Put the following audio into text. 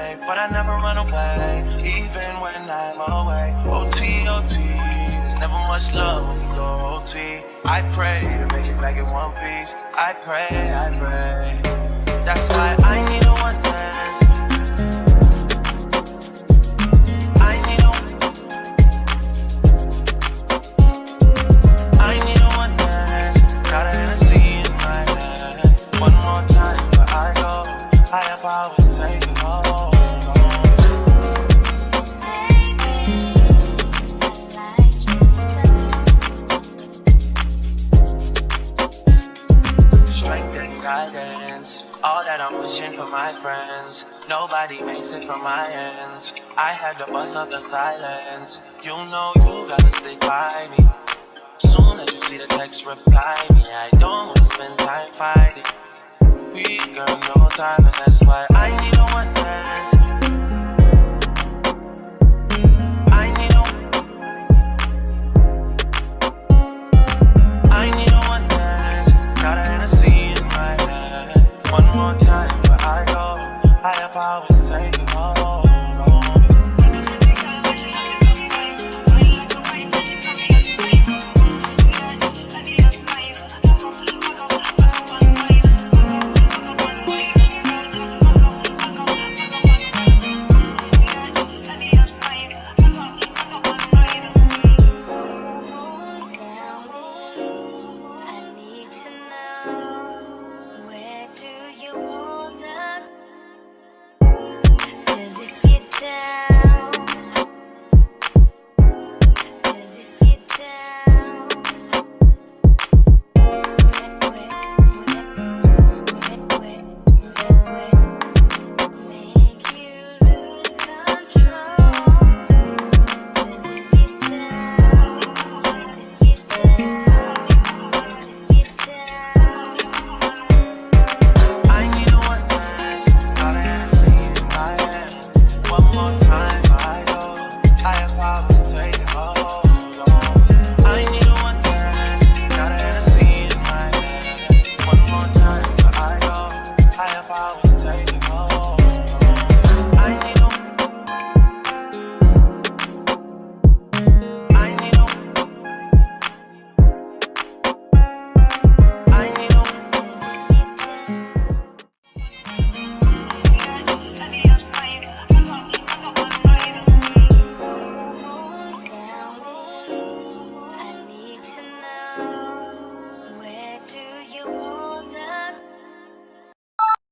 safe, but I never run away, even when I'm away. OT, OT, there's never much love when we go OT. I pray to make it back in one piece. I pray, that's why I need a one dance. I need a one dance. Got a Hennessy in my hand. One more time before I go. Higher powers taking hold. Strength and guidance, all that I'm wishing for my friends. Nobody makes it from my ends. I had to bust up the silence. You know you gotta stick by me. Soon as you see the text, reply me. I don't wanna spend time fighting. We got no time, and that's why I need a one dance. I need a one dance. Got a Hennessy in my hand. One more time before I go. Higher powers taking hold. Down